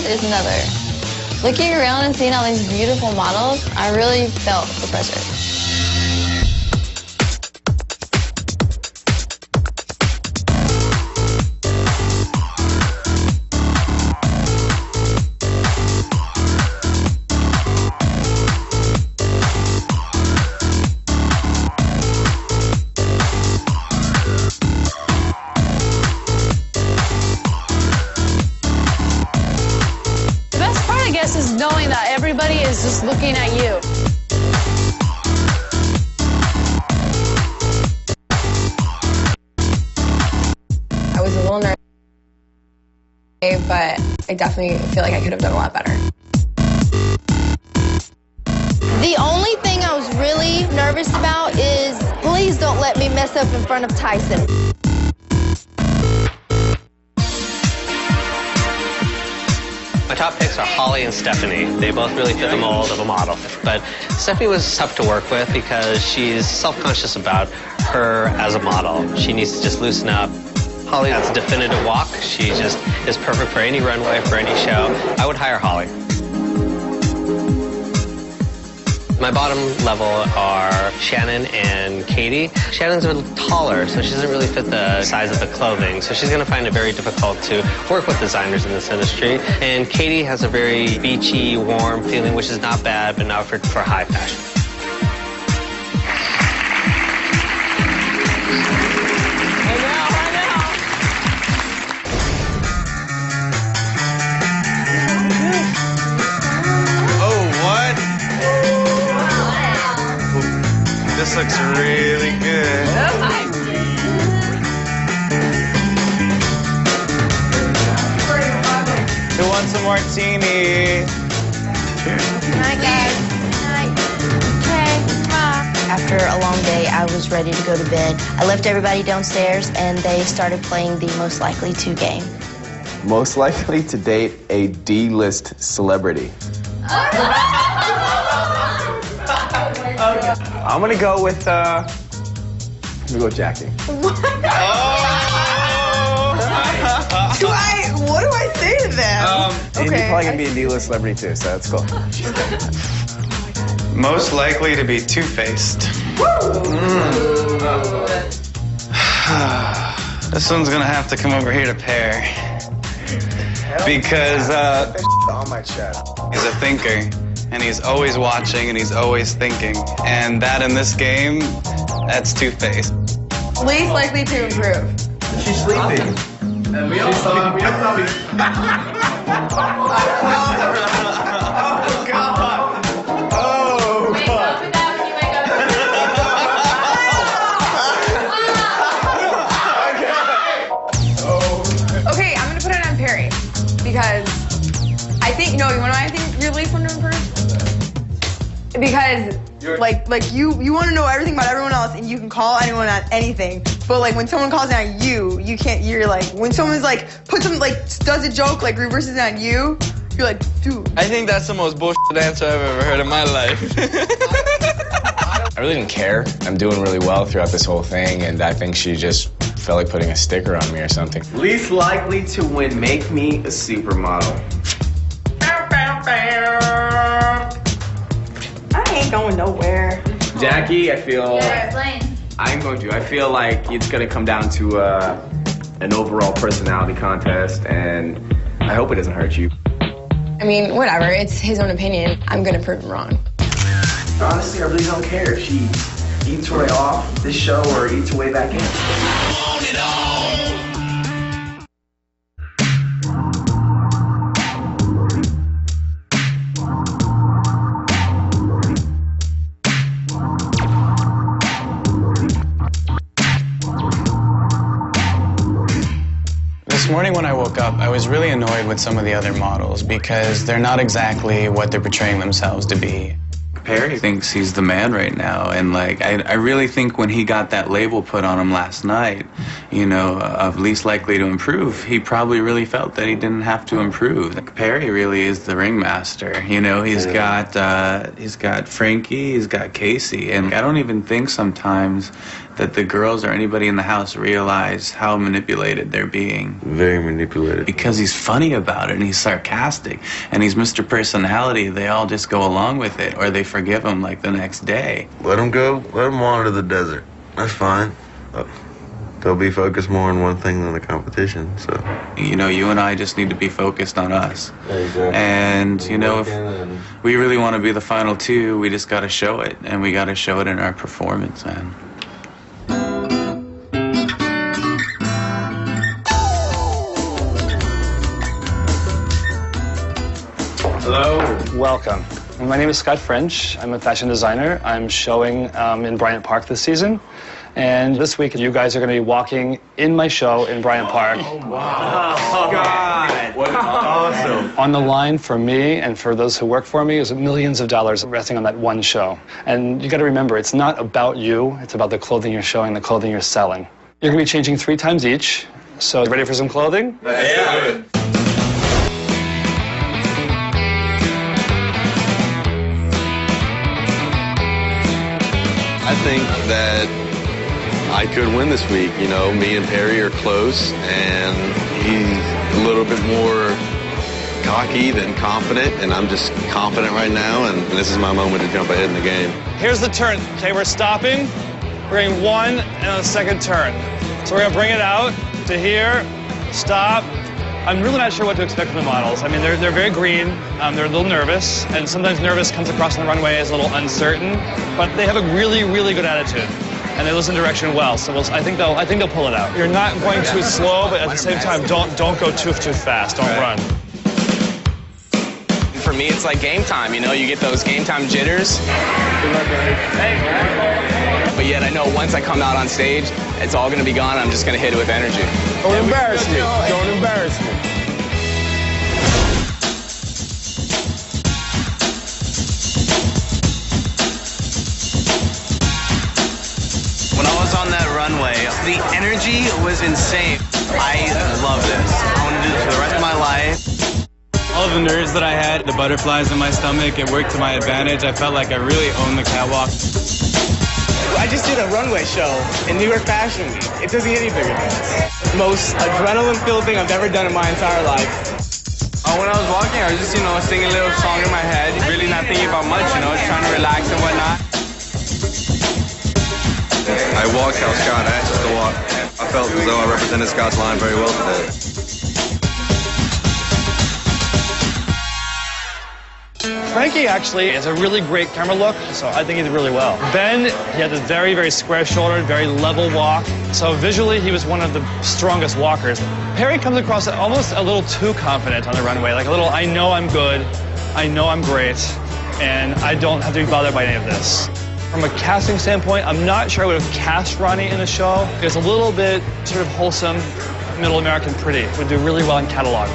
is another. Looking around and seeing all these beautiful models, I really felt the pressure. Is knowing that everybody is just looking at you. I was a little nervous, but I definitely feel like I could have done a lot better. The only thing I was really nervous about is please don't let me mess up in front of Tyson. My top picks are Holly and Stephanie. They both really fit the mold of a model. But Stephanie was tough to work with because she's self-conscious about her as a model. She needs to just loosen up. Holly has a definitive walk. She just is perfect for any runway, for any show. I would hire Holly. My bottom level are Shannon and Katie. Shannon's a little taller, so she doesn't really fit the size of the clothing, so she's going to find it very difficult to work with designers in this industry. And Katie has a very beachy, warm feeling, which is not bad, but not for high fashion. This looks really good. Who wants a martini? Night, guys. Night. Okay. After a long day, I was ready to go to bed. I left everybody downstairs, and they started playing the Most Likely To game. Most likely to date a D-list celebrity. I'm gonna go with Jackie. What? What do I say to them? And you're probably gonna be a D-list celebrity too, so that's cool. Most likely to be two-faced. This one's gonna have to come over here to pair. Because on my chest. He's a thinker. And he's always watching, and he's always thinking. And that in this game, that's two-faced. Least likely to improve. She's sleeping. And we all thought we Oh, God. Oh, God. Okay, I'm gonna put it on Perry. Because I think, no, you wanna know why I think you're least one to improve? Because like you want to know everything about everyone else, and you can call anyone on anything. But like when someone calls on you can't. You're like, when someone's like does a joke like reverses on you, you're like, dude. I think that's the most bullshit answer I've ever heard in my life. I really didn't care. I'm doing really well throughout this whole thing, and I think she just felt like putting a sticker on me or something. Least likely to win Make Me a Supermodel. I ain't going nowhere. Jackie, I feel... Yeah, Blaine. I feel like it's gonna come down to an overall personality contest, and I hope it doesn't hurt you. I mean, whatever. It's his own opinion. I'm gonna prove him wrong. Honestly, I really don't care if she eats her way off this show or eats her way back in. This morning when I woke up, I was really annoyed with some of the other models because they're not exactly what they're portraying themselves to be. Perry thinks he's the man right now, and like I really think when he got that label put on him last night, you know, of least likely to improve, he probably really felt that he didn't have to improve. Like, Perry really is the ringmaster. You know, he's got Frankie, he's got Casey, and I don't even think sometimes that the girls or anybody in the house realize how manipulated they're being. Very manipulated. Because he's funny about it and he's sarcastic and he's Mr. Personality, they all just go along with it or they forgive him like the next day. Let him go. Let him wander the desert. That's fine. They'll be focused more on one thing than the competition, so. You know, you and I just need to be focused on us. Exactly. And, you know, if we really want to be the final two, we just got to show it. And we got to show it in our performance, man. Hello. Welcome. My name is Scott French. I'm a fashion designer. I'm showing in Bryant Park this season. And this week, you guys are going to be walking in my show in Bryant Park. Oh, God. What awesome. On the line for me and for those who work for me is millions of dollars resting on that one show. And you got to remember, it's not about you. It's about the clothing you're showing, the clothing you're selling. You're going to be changing 3 times each. So ready for some clothing? Yeah. I think that I could win this week. You know, me and Perry are close, and he's a little bit more cocky than confident, and I'm just confident right now, and this is my moment to jump ahead in the game. Here's the turn. Okay, we're stopping. We're going 1 and a second turn. So we're going to bring it out to here, stop. I'm really not sure what to expect from the models. I mean, they're very green, they're a little nervous, and sometimes nervous comes across on the runway as a little uncertain, but they have a really, really good attitude, and they listen to direction well, so I think they'll pull it out. You're not going too slow, but at the same time, don't go too fast, don't run. For me, it's like game time, you know? You get those game time jitters. But yet I know once I come out on stage, it's all gonna be gone. I'm just gonna hit it with energy. Don't embarrass me. Don't embarrass me. When I was on that runway, the energy was insane. I love this. I want to do this for the rest of my life. All of the nerves that I had, the butterflies in my stomach, it worked to my advantage. I felt like I really owned the catwalk. I just did a runway show in New York Fashion Week. It doesn't get any bigger than this. Most adrenaline-filled thing I've ever done in my entire life. When I was walking, I was just, singing a little song in my head, really not thinking about much, just trying to relax and whatnot. I walked how Scott asked us to walk. I felt as though I represented Scott's line very well today. Frankie actually has a really great camera look, so I think he did really well. Ben, he had this very, very square-shouldered, very level walk, so visually he was one of the strongest walkers. Perry comes across almost a little too confident on the runway, like a little, I know I'm good, I know I'm great, and I don't have to be bothered by any of this. From a casting standpoint, I'm not sure I would have cast Ronnie in the show. It's a little bit sort of wholesome, middle American pretty. It would do really well in catalog.